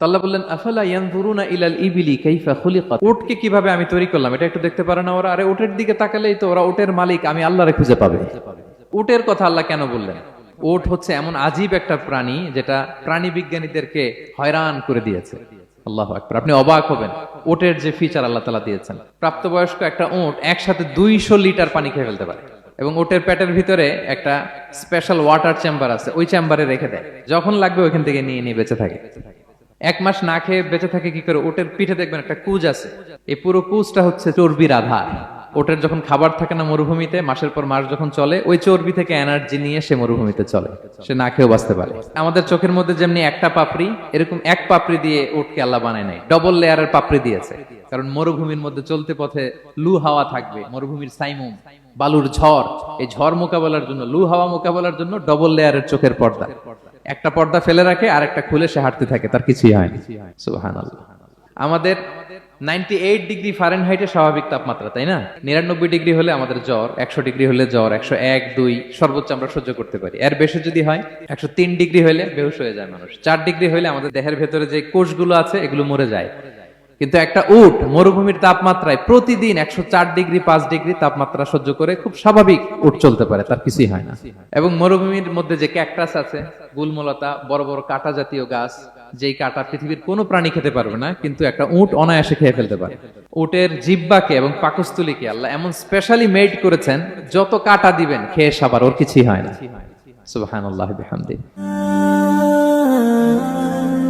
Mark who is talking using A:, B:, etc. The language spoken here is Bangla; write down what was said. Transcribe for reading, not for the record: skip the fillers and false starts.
A: তো আল্লাহ বললেন, আফালা ইয়ানজুরুনা ইলাল ইবিলি কাইফা খুলিকাত। উটকে কিভাবে আমি তৈরি করলাম এটা একটু দেখতে পারে না ওরা? আরে উটের দিকে তাকালেই তো ওরা উটের মালিক আমি আল্লাহরে খুঁজে পাবে। উটের কথা আল্লাহ কেন বললেন? উট হচ্ছে এমন আজীব একটা প্রাণী যেটা প্রাণী বিজ্ঞানীদেরকে হয়রান করে দিয়েছে। আল্লাহু আকবার, আপনি অবাক হবেন উটের যে ফিচার আল্লাহ তাআলা দিয়েছেন। প্রাপ্তবয়স্ক একটা উট একসাথে 200 লিটার পানি খেয়ে ফেলতে পারে, এবং ওটের পেটের ভিতরে একটা স্পেশাল ওয়াটার চেম্বার আছে, ওই চেম্বারে রেখে দেয়, যখন লাগবে ওইখান থেকে নিয়ে নিয়ে বেঁচে থাকে। 1 মাস না খেয়ে বেঁচে থাকে কি করে? ওটের পিঠে দেখবেন একটা কুজ আছে, এই পুরো কুজটা হচ্ছে চর্বির আধার। ওটের যখন খাবার থাকে না মরুভূমিতে, মাসের পর মাস যখন চলে, ওই চর্বি থেকে এনার্জি নিয়ে সে মরুভূমিতে চলে, সে না খেয়েও বাঁচতে পারে। আমাদের চোখের মধ্যে যেমনি একটা পাপড়ি, এরকম এক পাপড়ি দিয়ে উটকে আল্লাহ বানায় নাই, ডবল লেয়ারের পাপড়ি দিয়েছে। কারণ মরুভূমির মধ্যে চলতে পথে লু হাওয়া থাকবে, মরুভূমির সাইমুম, বালুর ঝড়, এই ঝড় মোকাবেলার জন্য, লু হাওয়া মোকাবেলার জন্য ডবল লেয়ারের চোখের পর্দা। একটা পর্দা ফেলে রাখে আর একটা খুলে সে হাঁটতে থাকে, তার কিছুই হয় না। সুবহানাল্লাহ। আমাদের 98 ডিগ্রি ফারেনহাইটের স্বাভাবিক তাপমাত্রা, তাই না? 99 ডিগ্রি হলে আমাদের জ্বর, 100 ডিগ্রি হলে জ্বর, 101, 2 সর্বোচ্চ আমরা সহ্য করতে পারি। এর বেশি যদি হয়, 103 ডিগ্রি হলে বেহুশ হয়ে যায় মানুষ। 4 ডিগ্রি হলে আমাদের দেহের ভেতরে যে কোষগুলো আছে এগুলো মরে যায়। কিন্তু একটা উট মরুভূমির তাপমাত্রায় প্রতিদিন 104 ডিগ্রি 5 ডিগ্রি তাপমাত্রা সহ্য করে খুব স্বাভাবিক উট চলতে পারে, তার কিছুই হয় না। এবং মরুভূমির মধ্যে যে ক্যাকটাস আছে, গুলমলতা, বড় বড় কাঁটা জাতীয় গাছ, যেই কাঁটা পৃথিবীর কোনো প্রাণী খেতে পারবে না, কিন্তু একটা উট অনায়াসে খেয়ে ফেলতে পারে। উটের জিহ্বাকে এবং পাকস্থলীকে আল্লাহ এমন স্পেশালি মেড করেছেন, যত কাঁটা দিবেন খেয়ে সাবার, ওর কিছুই হয় না। সুবহানাল্লাহি বিহামদিহি।